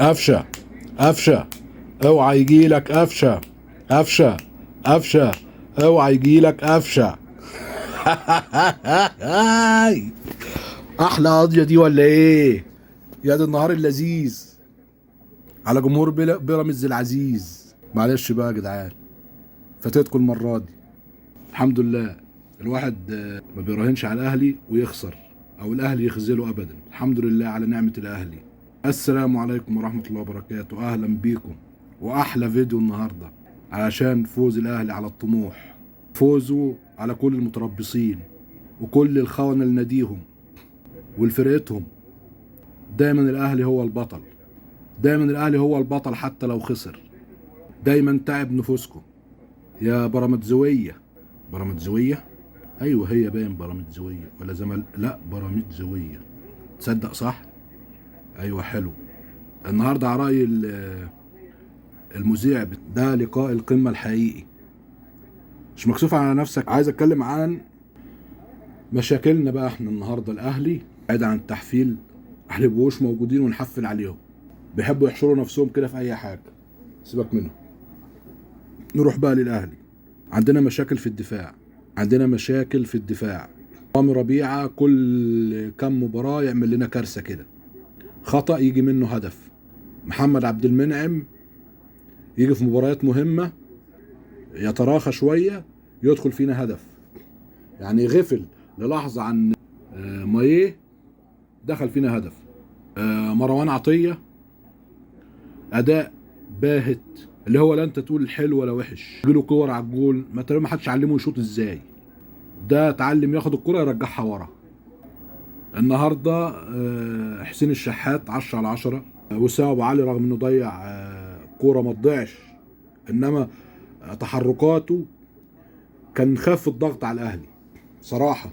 قفشه قفشه، اوعى يجيلك قفشه. قفشه قفشه، اوعى يجيلك قفشه. احلى قضيه دي ولا ايه؟ يا دي النهار اللذيذ على جمهور بيراميدز العزيز. معلش بقى يا جدعان، فاتتكم المره دي. الحمد لله الواحد ما بيراهنش على الاهلي ويخسر او الاهلي يخذله ابدا. الحمد لله على نعمه الاهلي. السلام عليكم ورحمه الله وبركاته، اهلا بيكم واحلى فيديو النهارده علشان فوز الاهلي على الطموح، فوزه على كل المتربصين وكل الخونه لناديهم والفرقتهم. دايما الاهلي هو البطل، دايما الاهلي هو البطل حتى لو خسر. دايما تعب نفوسكم يا بيراميدزويه. بيراميدزويه، ايوه هي باين بيراميدزويه ولا زمل، لا بيراميدزويه. تصدق صح؟ ايوه حلو. النهارده على راي المذيع ده لقاء القمه الحقيقي. مش مكسوف على نفسك، عايز اتكلم عن مشاكلنا بقى احنا النهارده. الاهلي بعيد عن التحفيل، احنا بيبقوش موجودين ونحفل عليهم، بيحبوا يحشروا نفسهم كده في اي حاجه، سيبك منهم. نروح بقى للاهلي. عندنا مشاكل في الدفاع، عندنا مشاكل في الدفاع. رامي ربيعه كل كام مباراه يعمل لنا كارثه كده، خطأ يجي منه هدف. محمد عبد المنعم يجي في مباريات مهمه يتراخى شويه يدخل فينا هدف. يعني غفل للحظه عن مايه دخل فينا هدف. مروان عطيه اداء باهت، اللي هو لا انت تقول حلو ولا وحش، يجيله كور على الجول ما حدش علمه يشوط ازاي. ده اتعلم ياخد الكرة يرجعها ورا. النهارده حسين الشحات 10 على 10. وسام ابو علي رغم انه ضيع كوره ما تضيعش، انما تحركاته كان خاف الضغط على الاهلي صراحه.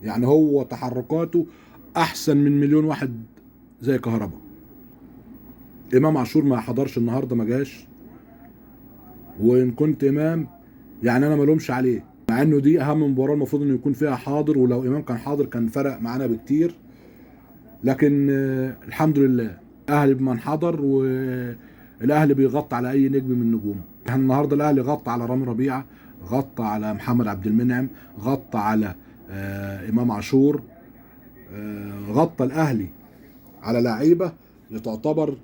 يعني هو تحركاته احسن من مليون واحد زي كهربا. امام عاشور ما حضرش النهارده، ما جاش. وان كنت امام يعني انا ما لومش عليه، مع انه دي اهم مباراه المفروض انه يكون فيها حاضر، ولو امام كان حاضر كان فرق معانا بكتير. لكن الحمد لله الاهلي بمن حضر، والاهلي بيغطي على اي نجم من نجومه. احنا النهارده الاهلي غطى على رامي ربيعه، غطى على محمد عبد المنعم، غطى على امام عاشور، غطى الاهلي على لعيبه تعتبر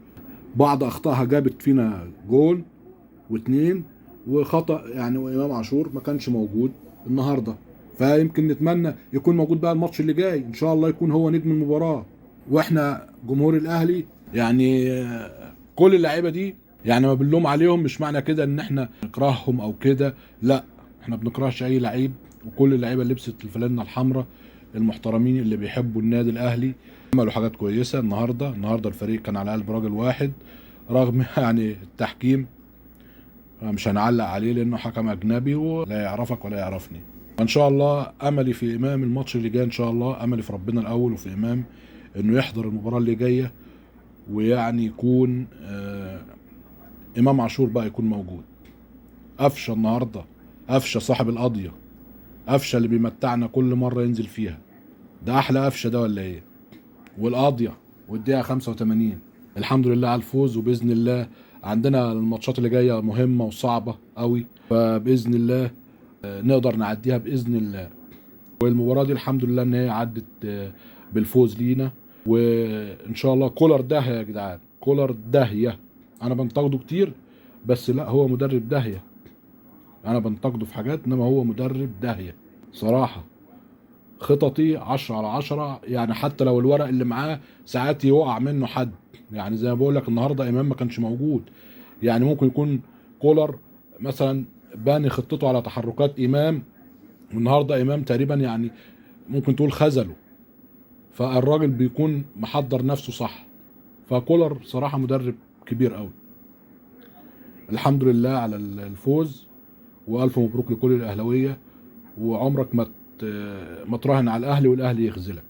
بعض اخطائها جابت فينا جول واتنين، وخطأ يعني. وامام عاشور ما كانش موجود النهارده، فيمكن نتمنى يكون موجود بقى الماتش اللي جاي ان شاء الله، يكون هو نجم المباراه. واحنا جمهور الاهلي يعني كل اللعيبه دي يعني ما بنلوم عليهم، مش معنى كده ان احنا نكرههم او كده، لا احنا بنكرهش اي لعيب. وكل اللعيبه اللي لبست الفانلة الحمراء المحترمين اللي بيحبوا النادي الاهلي عملوا حاجات كويسه النهارده الفريق كان على قلب راجل واحد، رغم يعني التحكيم مش هنعلق عليه لانه حكم اجنبي ولا يعرفك ولا يعرفني. ان شاء الله املي في امام الماتش اللي جاي، ان شاء الله املي في ربنا الاول وفي امام انه يحضر المباراه اللي جايه، ويعني يكون امام عاشور بقى يكون موجود. قفشه النهارده، قفشه صاحب القضيه، قفشه اللي بيمتعنا كل مره ينزل فيها، ده احلى قفشه ده ولا ايه؟ والقضيه والدقيقه 85. الحمد لله على الفوز، وباذن الله عندنا الماتشات اللي جايه مهمه وصعبه قوي، فباذن الله نقدر نعديها باذن الله. والمباراه دي الحمد لله ان هي عدت بالفوز لينا، وان شاء الله. كولر داهيه يا جدعان، كولر داهيه. انا بنتقده كتير بس لا، هو مدرب داهيه. انا بنتقده في حاجات انما هو مدرب داهيه صراحه. خططي 10 على 10، يعني حتى لو الورق اللي معاه ساعات يوقع منه حد. يعني زي ما بقول لك النهارده امام ما كانش موجود، يعني ممكن يكون كولر مثلا باني خطته على تحركات امام، والنهارده امام تقريبا يعني ممكن تقول خذله، فالراجل بيكون محضر نفسه صح. فكولر صراحه مدرب كبير قوي. الحمد لله على الفوز، والف مبروك لكل الاهلاويه. وعمرك ما تراهن على الاهلي والاهلي يخذلك.